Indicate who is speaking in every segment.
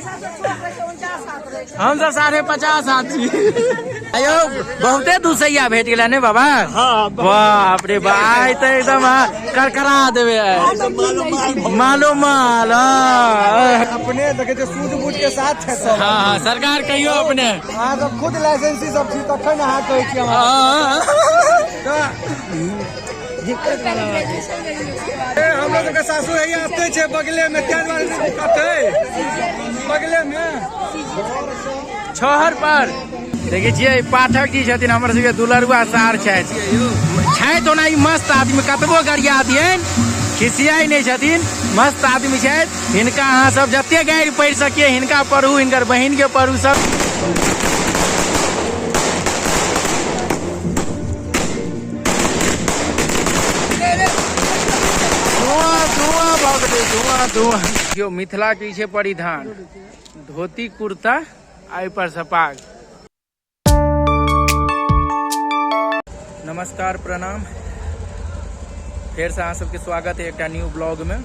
Speaker 1: हम सब 50.5 हाथी अयो बहुते दूसैया भेट गेला ने बाबा। बाप रे भाई तो एकदम करकरा देवे मालो माल
Speaker 2: अपने देखे सूझबूझ के साथ है सब।
Speaker 1: हाँ सरकार कहियो अपने
Speaker 2: अहाँ सब खुद लाइसेंसी सब छी तखन अहाँ कहै छी हम लोग के सासुर है आते छे बगले में क्या बगले में
Speaker 1: छोहर पर देखिए छियै पाठक जी छथिन हमर सबके दुलरुआ सार छथि ओना ई मस्त आदमी कतबो गरिया दियन खिसियाई नहीं छथिन मस्त आदमी छथि हिनका अहाँ सब जते गारि पढ़ि सकिए हिनका पढ़ू हिनकर बहिन के पढ़ू सब। जो मिथिला के छै परिधान धोती कुर्ता आई पर सपाग। नमस्कार प्रणाम फिर से अहाँ सबके स्वागत है एक न्यू ब्लॉग में।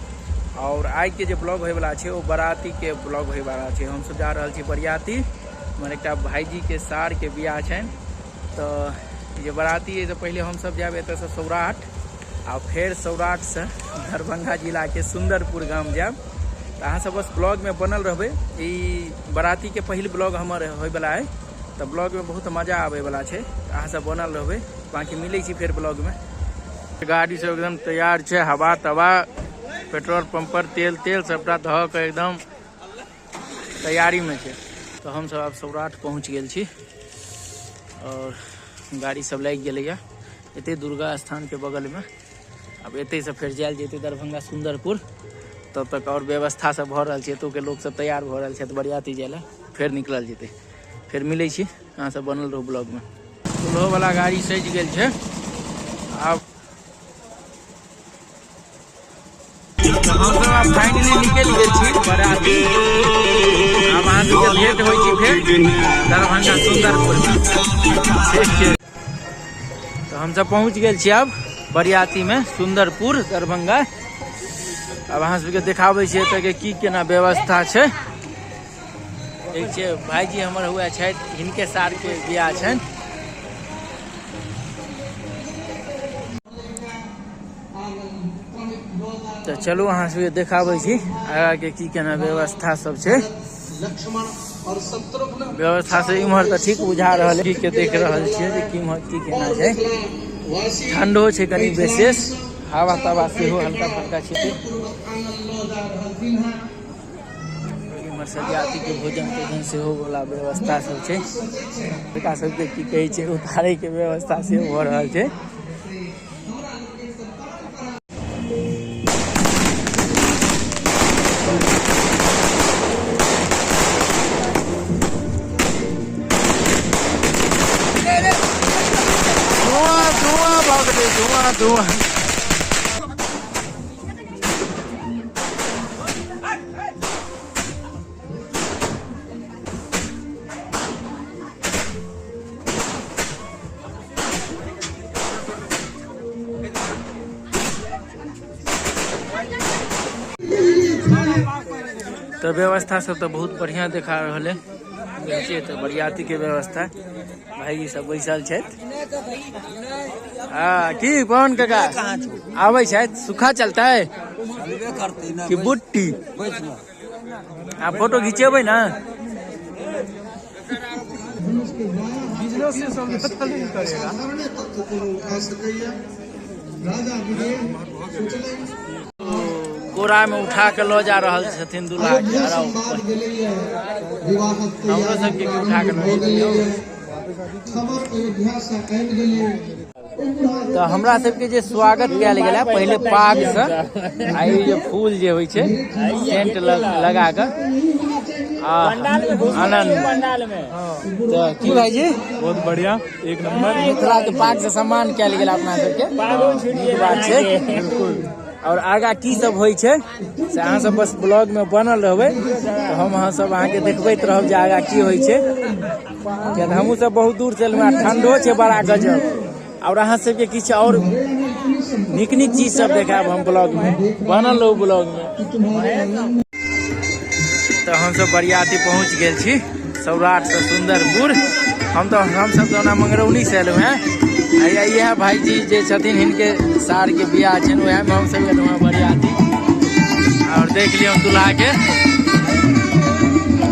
Speaker 1: और आज के जो ब्लॉग होय वाला है वो बराती के ब्लॉग होय वाला है। हम सब जा रहा छी बरियाती हमर एक भाईजी के सार के बियाह छन तो ये बराती है तो पहले हम सब जाब एतऽ से सौराठ आ फिर सौराठ से दरभंगा जिला के सुंदरपुर गांव जाब। तो अहाँ सब बस ब्लॉग में बनल रहबे। ई बराती के पहल ब्लॉग हमर होय वाला है तो ब्लॉग में बहुत मजा आवे वाला है अहाँ सब बनल रहबे। बाकी मिले छी फिर ब्लॉग में। गाड़ी सब एकदम तैयार है हवा तवा पेट्रोल पंप पर तेल सबटा धऽ के एकदम तैयारी में है। तो हम सब अब सौराठ पहुँच गेल छी और गाड़ी सब लग गए एते दुर्गा स्थान के बगल में। अब एते से फिर जायल जेते दरभंगा सुंदरपुर तब तक और व्यवस्था सब भ रहल छै तो के लोग सब तैयार भ रहल छै बरियाती जाय ला फिर निकलल जेते। फिर मिले छी अहाँ सब बनल रहू ब्लॉग में। दुल्हो वाला गाड़ी सज गेल छै अब हम सब फाइनली निकल गेल छी बराती। अब अहाँ सबके भेंट होइ छी फिर दरभंगा सुंदरपुर में। तो हम सब पहुँच गए छी अब बरियाती में सुंदरपुर दरभंगा। अब अहाँ सबके देखाबै छी एतऽ के की केना व्यवस्था छै। एक छै भाईजी हमर हुआ छै हिनके सार के बियाह छन। तो चलू अहाँ सबके देखाबै छी आगा के की केना व्यवस्था सब छै। व्यवस्था से इम्हर तो ठीक बुझा रहल है के देख रहल छियै जे की केना छै। ठंडो छै कनी विशेष हवा तवा सेहो हल्का फल्का छै। इम्हर सजाती के भोजन तोजन सेहो वाला व्यवस्था सब छै। बेटा सबके की कहै छै उतारे के व्यवस्था सेहो भ रहल छै। धुआं तो व्यवस्था सब तो बहुत बढ़िया देखा रहा है। तो बरियाती के व्यवस्था भाई सब बैसल छथि। हाँ की कौन काका आवे छथि सुखा चलता है कि बुट्टी आप फोटो खींचेबै ना। कोरा में उठा के लो जा रहा छथिन दूल्हा के हमरो सबके उठा के तो हमरा सबके जे स्वागत कयल गेल पहले पाग से आई जे फूल जे होइ छै सेंट लगा के आनंद तो की भाईजी
Speaker 2: बहुत बढ़िया एक नंबर
Speaker 1: मिथिला के पाग से सम्मान कयल गेल अपना सबके बात छै बिल्कुल। और आगा की सब होइ छै से अहाँ सब बस ब्लॉग में बनल रहबै तो हम अहाँ सब अहाँ के देखबैत रहब जे आगा की होइ छै। किया हमहू सब बहुत दूर से ठंडो छै बड़ा गजब और अहाँ सबके किछु और नीक चीज सब देखाब हम ब्लॉग में बनल रहू ब्लॉग में। तो हम सब बरियाती पहुँच गए छी सौराठ से सुंदरपुर। हम सब तो मंगरौनी से एलहुँ हैं। यह भाईजी जे छथिन हिनके सार के बियाह छनि वह में हम सब एलहुँ हैं बरियाती। और देख लियौ दूल्हा के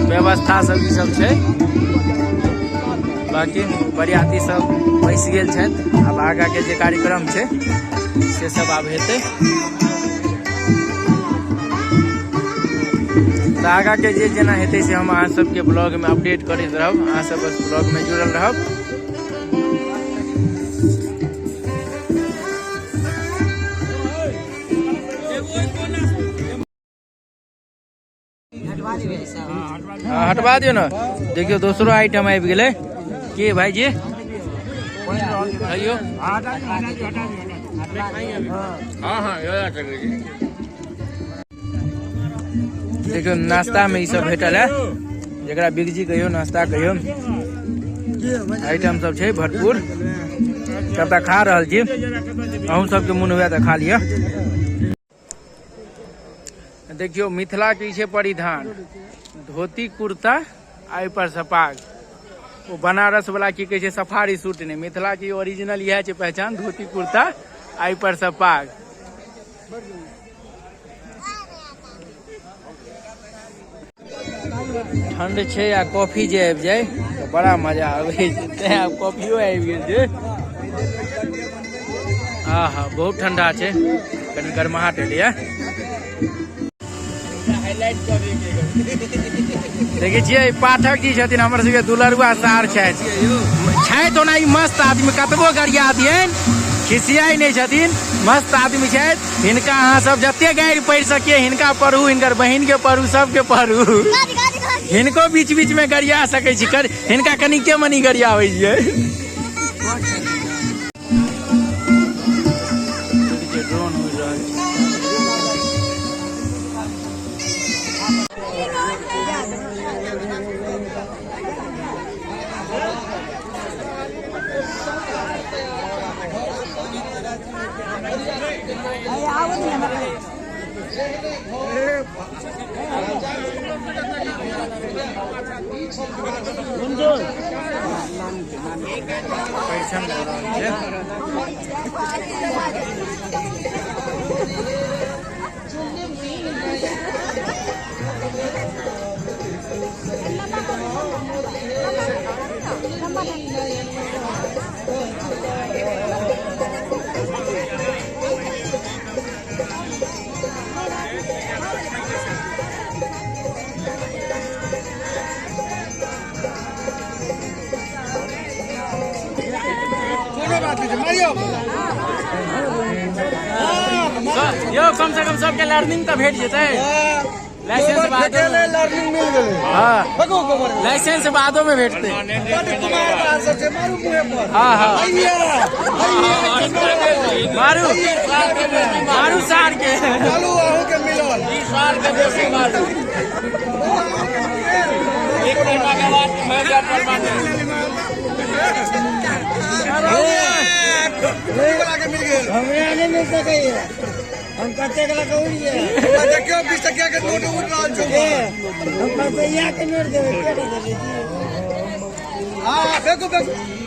Speaker 1: व्यवस्था सब ई सब छै। बाकी बरियाती सब बैस गेल छथि। अब आगा के जे कार्यक्रम छै से सब आब हेतै। तो आगा के जे जेना हेतै से हम अहाँ सबके ब्लॉग में अपडेट करैत रहब। अहाँ सब बस ब्लॉग में जुड़ल रहब। हाँ हटवा दियो ना। देखियो दूसरो आइटम आबि गेलै की भाईजी अइयो। देखियो नाश्ता में ई सब भेटल है जरा बिगजी कहियो नाश्ता कहियो आइटम सब छै भरपूर। सबटा खा रहल छी। अहूँ सबके मोन हुए तो खा लिया। देखियो मिथिला के छै परिधान धोती कुर्ता आई पर सपाग। वो बनारस वाला की कहे सफारी सूट नहीं, मिथिला की ओरिजिनल यह है पहचान धोती कुर्ता आई पर सपाग। ठंड छै आ कॉफी जे आबि जाए तो बड़ा मजा आवे। कॉफियो आबि गेल छै। हाँ बहुत ठंडा छै कनी गर्माहट एलिए। देखिए छियै पाठक जी छथिन हमर सबके दुलरुआ सार छथि ओना ई मस्त आदमी कतबो गरिया दियन खिसियाई नहीं छथिन। मस्त आदमी छथि। हिनका अहाँ सब जते गारि पढ़ि सकिए हिनका पढ़ू, हिनकर बहिन के पढ़ू, सबके पढ़ू। हिनको बीच बीच में गरिया सकै छी। हिनका कनिके मनी गरियाबै छियै। ड्रोन उड़ रहल छै। यो कम से कम सबके लर्निंग तो भेट जेतै। लाइसेंस बादो लर्निंग मिल गेलै। हाँ लाइसेंस बादो में भेटतै। हाँ मारू मारू सार के मिल सके। हम कच्चे के लकौड़िए देखियो 20 टका के नोट उड़ रहल छै। हम पैसा के नोट देबै के देबै। हां देखो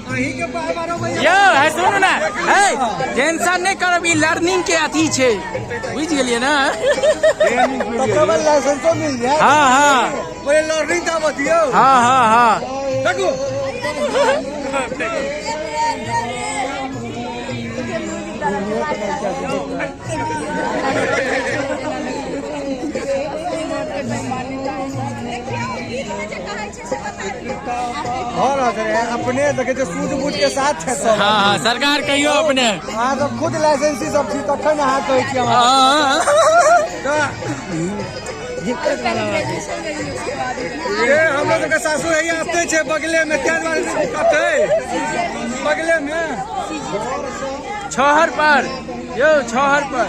Speaker 1: अहीं के 12 भैया यो है सुनू ना है टेंशन नहीं करब। ई लर्निंग के अथी छै बुझ गेलिए ना। तब लाइसेंसो मिल जाए। हां पहले लर्निंग का बतियो। हां देखो और अपने देखे सूझ बूझ के साथ है। हाँ सरकार कहियो अपने हाँ तो खुद लाइसेंसी सब चीज तखन अहाँ कहै छी। हम लोग के सासुर है आते छे बगले में बगले में छहर पर यो छहर पर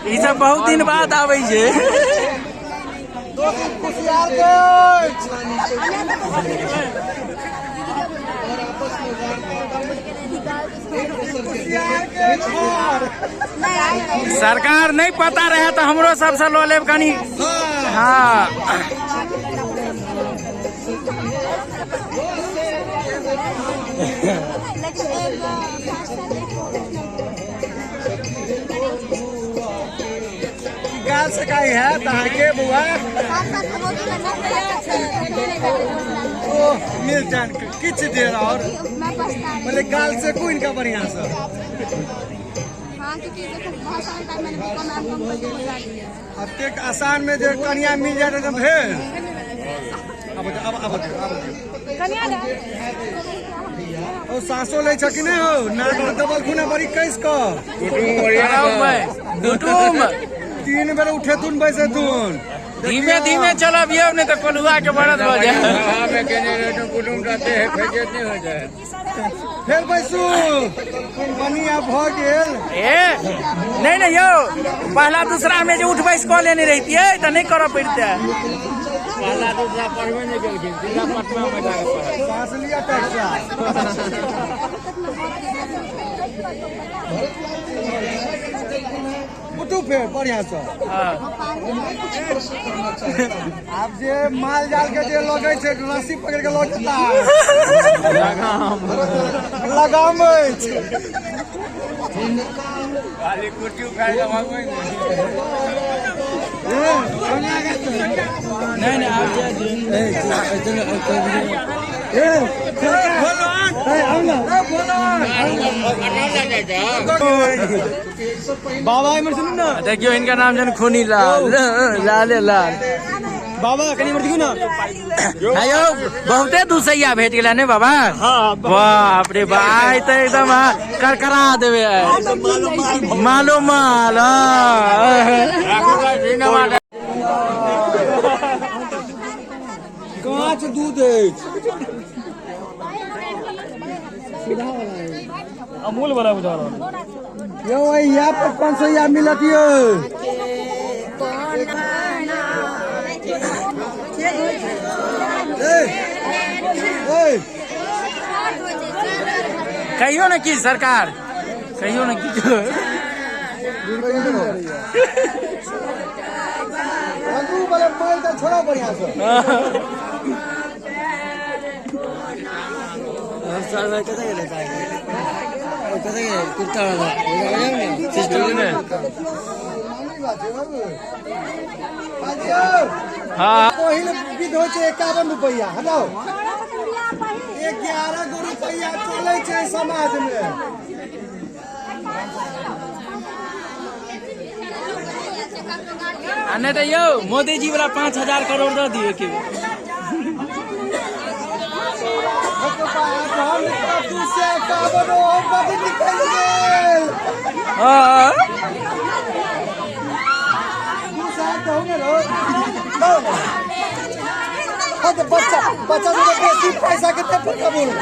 Speaker 1: ई सब बहुत दिन बाद आबै छै। सरकार नहीं पता रहे तो हमरो सबसे लो लेब कनी। हाँ
Speaker 2: गाल से काई है तहार के बुआ ओ मिल जान किछ देर और बोले गाल से कोई इनका बढ़िया से अब तक आसान में जो कन्या मिल जाए तो भेल अब और सासो ले छ कि नहीं हो नाक में दबल खुना बड़ी कैस को
Speaker 1: कुटुम
Speaker 2: 3 बेर उठे तुन बैसे तुन
Speaker 1: धीमे धीमे चलबियो नहीं तो कोलुआ के बरद हो जाए।
Speaker 3: कुटुम रहते हैं फैजियत नहीं हो जाए।
Speaker 2: फिर बैसू बढ़िया भ गेल
Speaker 1: ए नहीं यो पहला दूसरा में जो उठ बैस कऽ लेने रहती है तो नहीं करऽ पड़ते।
Speaker 3: पहला दूसरा पढ़बे नहीं केलखिन, जिला पटना में जाके पढ़ल।
Speaker 2: सांस लिया टैक्सा उठू फिर बढ़िया से आप जे माल जाल के जे लगे छे रस्सी पकड़ के लौटता लगाम
Speaker 3: खाली कुटी उखाड़ के भागबै
Speaker 1: नहीं
Speaker 2: बाबा इमर सुन ना
Speaker 1: देखियो इनका नाम जन खूनी लाल लाल लाल
Speaker 2: बाबा कनी इमर देखियो ना
Speaker 1: आयो बहुते दूसैया भेट गेला ने बाबा। बाप रे भाई तो एकदम करकरा देवे मालो माल
Speaker 2: कांच दूध
Speaker 3: अमूल वाला बुझा रहा
Speaker 2: यो यहाँ पर 500 मिलत यो
Speaker 1: कहियो न की सरकार कहियो न की
Speaker 2: छोड़ा बढ़िया
Speaker 1: हाँ
Speaker 2: विध हो 51 रुपया हटाओ 11 गो रुपया चले छे समाज में।
Speaker 1: नहीं तो यो मोदी जी वाला 5000 करोड़ दे दिए कि
Speaker 2: बच्चा बच्चा बेसी पैसा कितने पक्का बोलो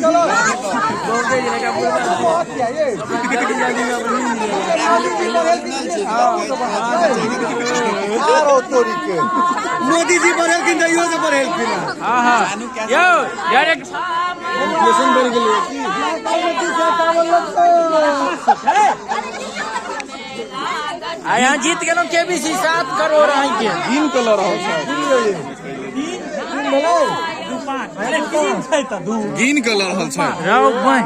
Speaker 2: चलो मोदी जी बढ़ेल कि नहीं से बढ़ेल
Speaker 1: यो डायरेक्ट यहाँ जीत गेलो केबीसी 7 करोड़ आई के
Speaker 3: ग्रीन कलर हो ग्रीन कलर हो छ
Speaker 1: राव भाई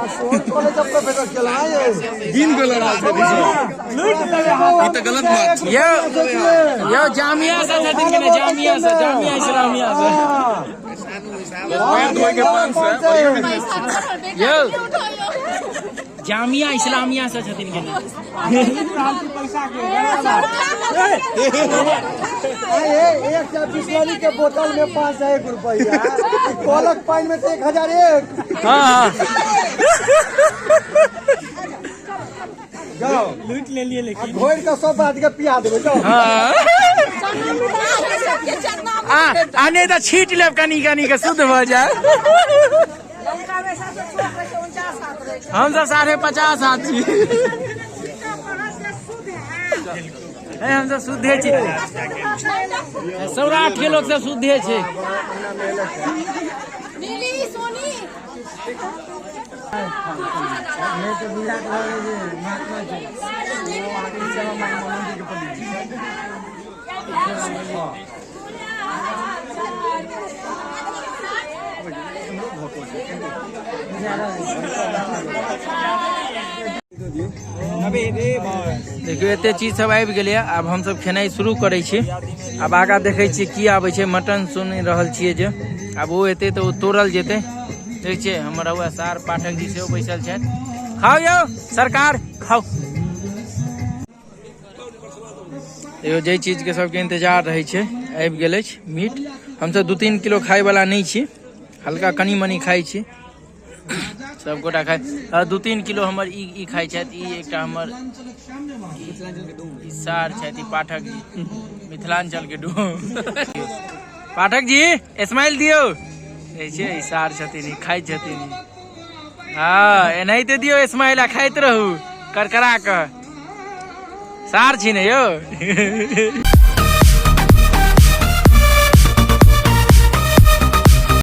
Speaker 3: ग्रीन कलर हो ई त गलत बात छ।
Speaker 1: यो जामिया से छथिन कि नहीं जामिया इस्लामिया से
Speaker 3: पैर धोए के 500
Speaker 1: यो जामिया इस्लामिया से छथिन कि नहीं
Speaker 2: एक बिस्लरी के बोतल में 501 रुपया कोलक पानी में 1001।
Speaker 1: हाँ
Speaker 2: जाओ
Speaker 1: लूट ले लिए लेकिन
Speaker 2: घोड़ का सब बात के पिया देवे जाओ।
Speaker 1: आने तो छीट लेब कनी कनी के शुद्ध हो जाए। हम सब 50.5 आदमी हम सब शुद्धे छी सौराठ के लोग सब शुद्धे छे देखियो एते चीज सब आबि गेलै। आब हम सब खेनाइ शुरू करै छी। आब आगा देखै छियै की आबै छै। मटन सुनि रहल छियै जे आब ओ एतै तऽ ओ तोड़ल जेतै। देख छियै हमर हुआ सार पाठक जी सेहो बैसल छथि। खाओ यौ सरकार खाओ। एगो जे चीज के सबके इंतजार रहै छै आबि गेल अछि मीट। हमसब 2-3 किलो खाय वाला नहीं छी, हल्का कनी मनी खाई छी। सब गोटा खाय 2-3 किलो हमर ई खाय छथि। ई एकटा हमर ई सार छथि पाठक जी मिथिलांचल के डूम। पाठक जी स्माइल दियो। ऐसे ई सार छथिन ई खाय छथिन। हाँ एनाहिते दियो स्माइल आ खाइत रहू करकरा कऽ। सार छी ने यौ।